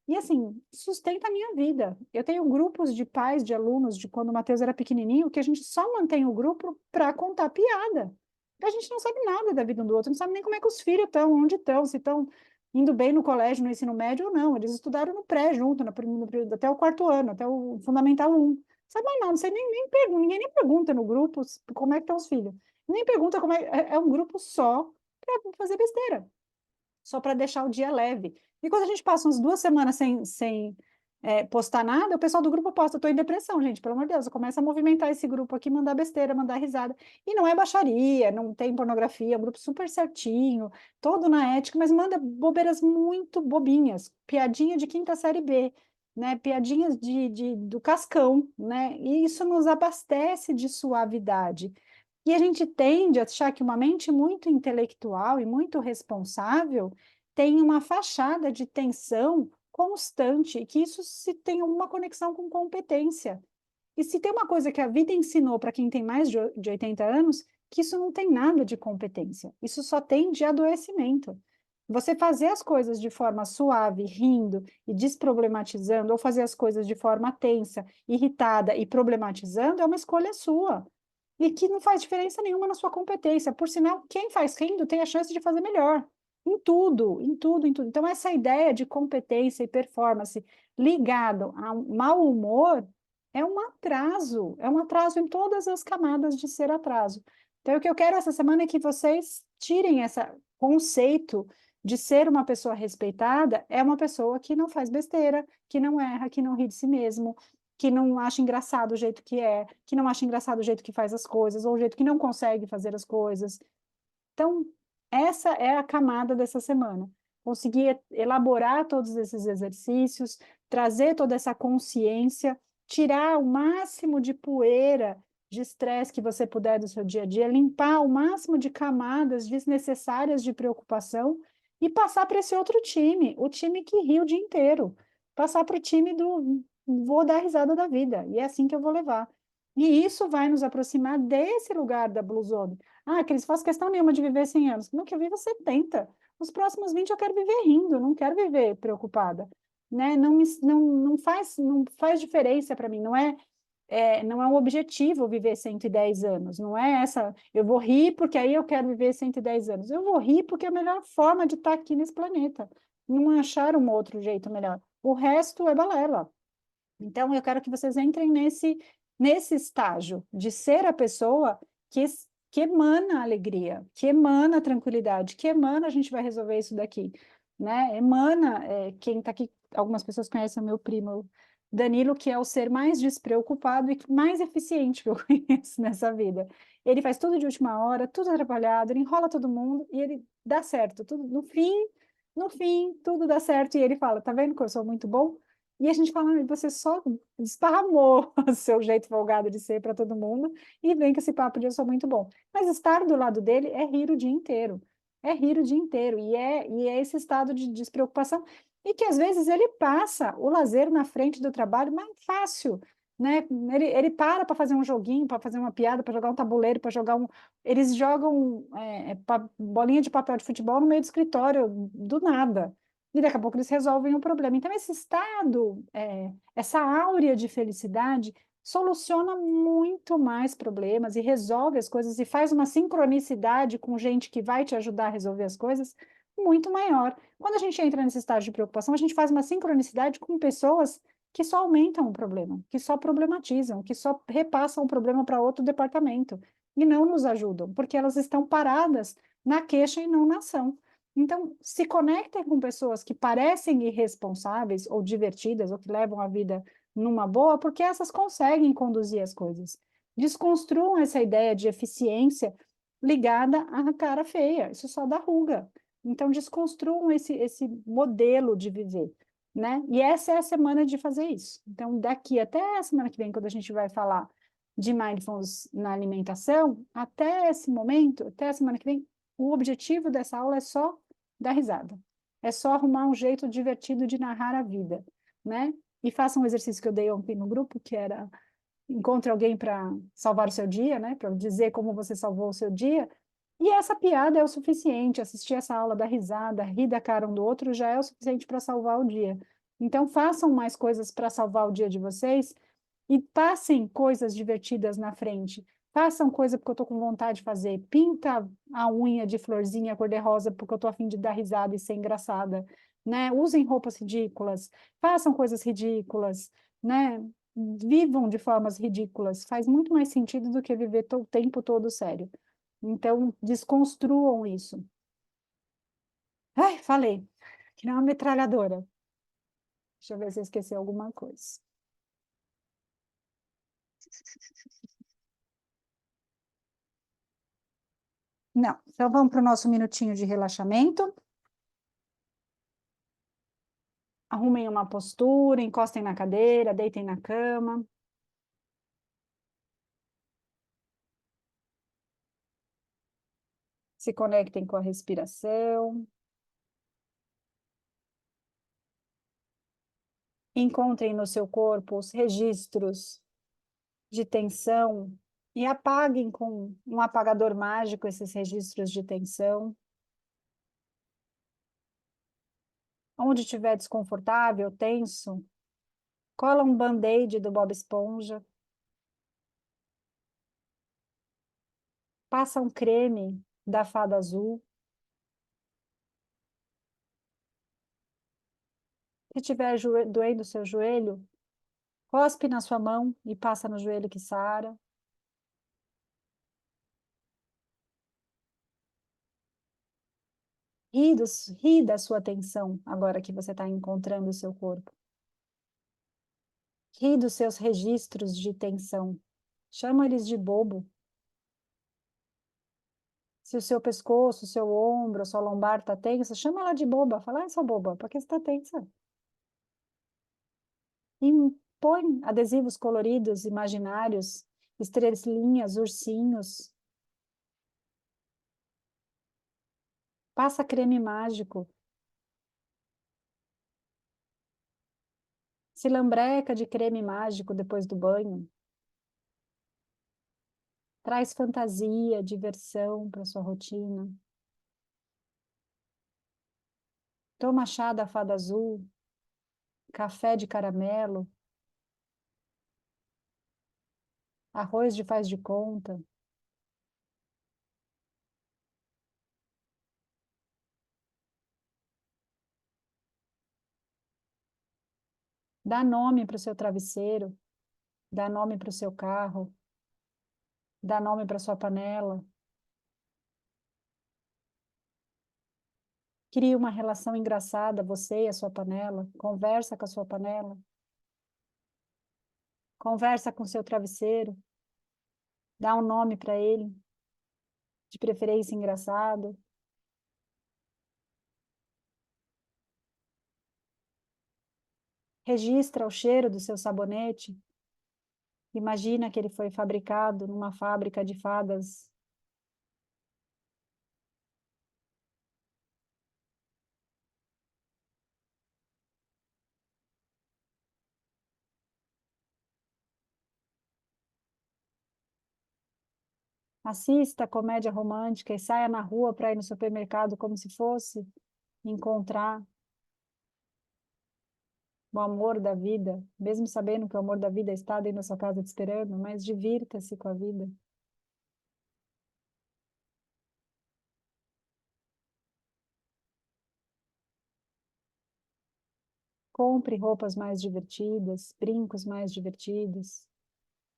E assim, sustenta a minha vida. Eu tenho grupos de pais, de alunos, de quando o Matheus era pequenininho, que a gente só mantém o grupo para contar piada. A gente não sabe nada da vida um do outro, não sabe nem como é que os filhos estão, onde estão, se estão indo bem no colégio, no ensino médio ou não. Eles estudaram no pré junto, até o quarto ano, até o Fundamental 1. Sabe mais nada, você nem pergunta, ninguém nem pergunta no grupo como é que estão os filhos. Nem pergunta como é um grupo só para fazer besteira, só para deixar o dia leve. E quando a gente passa uns 2 semanas sem postar nada, o pessoal do grupo posta, eu tô em depressão, gente, pelo amor de Deus, começa a movimentar esse grupo aqui, mandar besteira, mandar risada. E não é baixaria, não tem pornografia, é um grupo super certinho, todo na ética, mas manda bobeiras muito bobinhas, piadinha de quinta série B, né? Piadinhas do cascão, né? E isso nos abastece de suavidade. E a gente tende a achar que uma mente muito intelectual e muito responsável tem uma fachada de tensão constante, e que isso se tem alguma conexão com competência. E se tem uma coisa que a vida ensinou para quem tem mais de 80 anos, que isso não tem nada de competência, isso só tem de adoecimento. Você fazer as coisas de forma suave, rindo e desproblematizando, ou fazer as coisas de forma tensa, irritada e problematizando, é uma escolha sua e que não faz diferença nenhuma na sua competência. Por sinal, quem faz rindo tem a chance de fazer melhor. Em tudo, em tudo, em tudo. Então, essa ideia de competência e performance ligado a um mau humor é um atraso em todas as camadas de ser atraso. Então, o que eu quero essa semana é que vocês tirem esse conceito de ser uma pessoa respeitada, é uma pessoa que não faz besteira, que não erra, que não ri de si mesmo, que não acha engraçado o jeito que é, que não acha engraçado o jeito que faz as coisas, ou o jeito que não consegue fazer as coisas. Então, Essa é a camada dessa semana. Conseguir elaborar todos esses exercícios, trazer toda essa consciência, tirar o máximo de poeira, de estresse que você puder do seu dia a dia, limpar o máximo de camadas desnecessárias de preocupação e passar para esse outro time, o time que ri o dia inteiro. Passar para o time do vou dar risada da vida, e é assim que eu vou levar. E isso vai nos aproximar desse lugar da Blue Zone. Ah, Cris, faço questão nenhuma de viver 100 anos. No que eu vivo 70. Os próximos 20 eu quero viver rindo, não quero viver preocupada. Né? Não faz diferença para mim, não é um objetivo viver 110 anos, não é essa, eu vou rir porque aí eu quero viver 110 anos. Eu vou rir porque é a melhor forma de estar aqui nesse planeta. Não achar um outro jeito melhor. O resto é balela. Então, eu quero que vocês entrem nesse estágio de ser a pessoa que, que emana alegria, que emana tranquilidade, que emana a gente vai resolver isso daqui, né? Emana, quem está aqui, algumas pessoas conhecem o meu primo Danilo, que é o ser mais despreocupado e mais eficiente que eu conheço nessa vida. Ele faz tudo de última hora, tudo atrapalhado, ele enrola todo mundo e ele dá certo. Tudo, no fim, tudo dá certo e ele fala, tá vendo que eu sou muito bom? E a gente fala, você só desparramou o seu jeito folgado de ser para todo mundo e vem com esse papo de eu sou muito bom. Mas estar do lado dele é rir o dia inteiro. É rir o dia inteiro. E é esse estado de despreocupação. E que às vezes ele passa o lazer na frente do trabalho mais fácil. Né? Ele para fazer um joguinho, para fazer uma piada, para jogar um tabuleiro, para jogar um. Eles jogam bolinha de papel de futebol no meio do escritório, do nada e daqui a pouco eles resolvem o problema. Então, esse estado, essa áurea de felicidade, soluciona muito mais problemas e resolve as coisas e faz uma sincronicidade com gente que vai te ajudar a resolver as coisas muito maior. Quando a gente entra nesse estágio de preocupação, a gente faz uma sincronicidade com pessoas que só aumentam o problema, que só problematizam, que só repassam o problema para outro departamento e não nos ajudam, porque elas estão paradas na queixa e não na ação. Então, se conectem com pessoas que parecem irresponsáveis ou divertidas ou que levam a vida numa boa, porque essas conseguem conduzir as coisas. Desconstruam essa ideia de eficiência ligada à cara feia. Isso só dá ruga. Então, desconstruam esse modelo de viver, né? E essa é a semana de fazer isso. Então, daqui até a semana que vem, quando a gente vai falar de mindfulness na alimentação, até esse momento, até a semana que vem, o objetivo dessa aula é só dar risada. É só arrumar um jeito divertido de narrar a vida, né? E faça um exercício que eu dei ontem no grupo, que era encontre alguém para salvar o seu dia, né? Para dizer como você salvou o seu dia. E essa piada é o suficiente. Assistir essa aula, dar risada, rir da cara um do outro já é o suficiente para salvar o dia. Então, façam mais coisas para salvar o dia de vocês e passem coisas divertidas na frente. Façam coisa porque eu estou com vontade de fazer. Pinta a unha de florzinha cor-de-rosa porque eu estou a fim de dar risada e ser engraçada. Né? Usem roupas ridículas. Façam coisas ridículas. Né? Vivam de formas ridículas. Faz muito mais sentido do que viver o tempo todo sério. Então, desconstruam isso. Ai, falei. Que nem uma metralhadora. Deixa eu ver se eu esqueci alguma coisa. Não. Então, vamos para o nosso minutinho de relaxamento. Arrumem uma postura, encostem na cadeira, deitem na cama. Se conectem com a respiração. Encontrem no seu corpo os registros de tensão e apaguem com um apagador mágico esses registros de tensão. Onde estiver desconfortável, tenso, cola um band-aid do Bob Esponja. Passa um creme da Fada Azul. Se estiver doendo o seu joelho, cospe na sua mão e passa no joelho que sara. Ri da sua tensão agora que você está encontrando o seu corpo. Ri dos seus registros de tensão. Chama eles de bobo. Se o seu pescoço, o seu ombro, a sua lombar está tensa, chama ela de boba. Fala, sua boba, por que você está tensa? E põe adesivos coloridos, imaginários, estrelinhas, ursinhos. Passa creme mágico. Se lambreca de creme mágico depois do banho. Traz fantasia, diversão para sua rotina. Toma chá da fada azul, café de caramelo, arroz de faz de conta. Dá nome para o seu travesseiro, dá nome para o seu carro, dá nome para sua panela. Cria uma relação engraçada, você e a sua panela. Conversa com a sua panela. Conversa com o seu travesseiro. Dá um nome para ele, de preferência engraçado. Registra o cheiro do seu sabonete. Imagina que ele foi fabricado numa fábrica de fadas. Assista a comédia romântica e saia na rua para ir no supermercado como se fosse encontrar o amor da vida, mesmo sabendo que o amor da vida está dentro da sua casa te esperando, mas divirta-se com a vida. Compre roupas mais divertidas, brincos mais divertidos,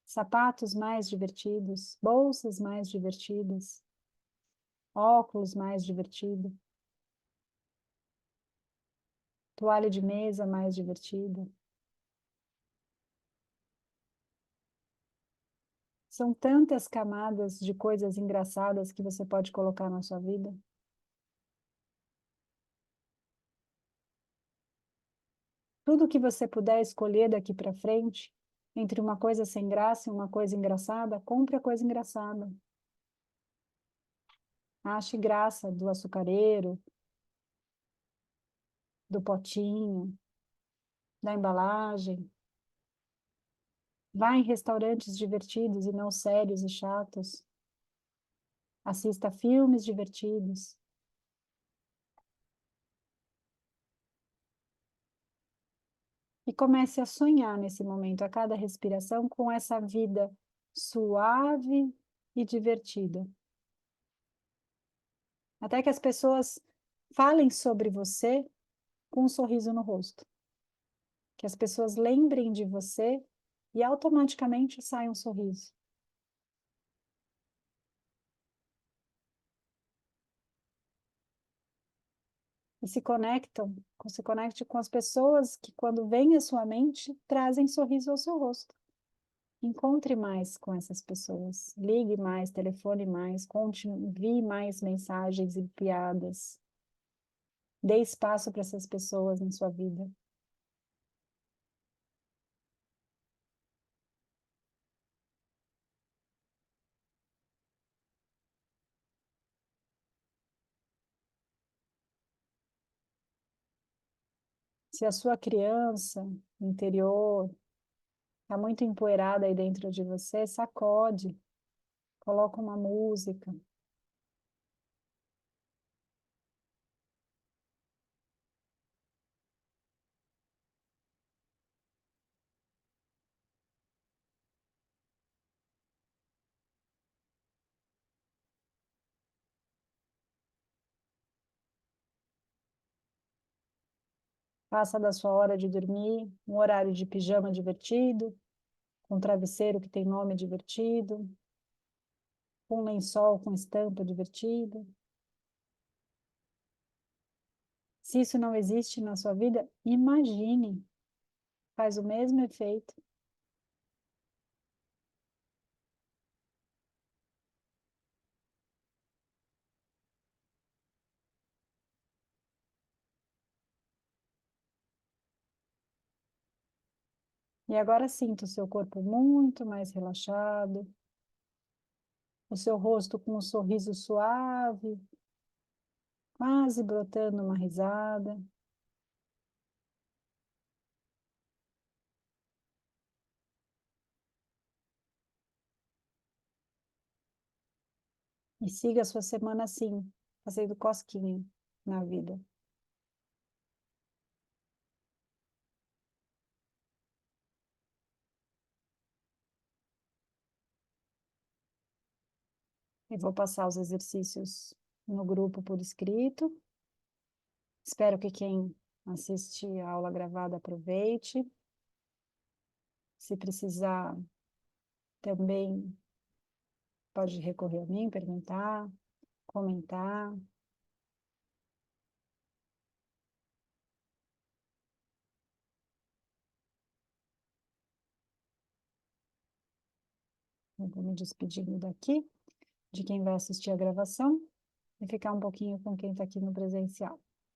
sapatos mais divertidos, bolsas mais divertidas, óculos mais divertido, toalha de mesa mais divertida. São tantas camadas de coisas engraçadas que você pode colocar na sua vida. Tudo que você puder escolher daqui para frente, entre uma coisa sem graça e uma coisa engraçada, compre a coisa engraçada. Ache graça do açucareiro, do potinho, da embalagem. Vá em restaurantes divertidos e não sérios e chatos. Assista filmes divertidos. E comece a sonhar nesse momento, a cada respiração, com essa vida suave e divertida. Até que as pessoas falem sobre você com um sorriso no rosto. Que as pessoas lembrem de você e automaticamente saia um sorriso. E se conecte com as pessoas que, quando vêm à sua mente, trazem sorriso ao seu rosto. Encontre mais com essas pessoas, ligue mais, telefone mais, conte, envie mais mensagens e piadas. Dê espaço para essas pessoas na sua vida. Se a sua criança interior está muito empoeirada aí dentro de você, sacode, coloca uma música. Faça da sua hora de dormir um horário de pijama divertido, com travesseiro que tem nome divertido, com lençol com estampa divertida. Se isso não existe na sua vida, imagine. Faz o mesmo efeito. E agora sinta o seu corpo muito mais relaxado, o seu rosto com um sorriso suave, quase brotando uma risada. E siga a sua semana assim, fazendo cosquinha na vida. E vou passar os exercícios no grupo por escrito. Espero que quem assiste a aula gravada aproveite. Se precisar, também pode recorrer a mim, perguntar, comentar. Eu vou me despedindo daqui, de quem vai assistir a gravação, e ficar um pouquinho com quem está aqui no presencial.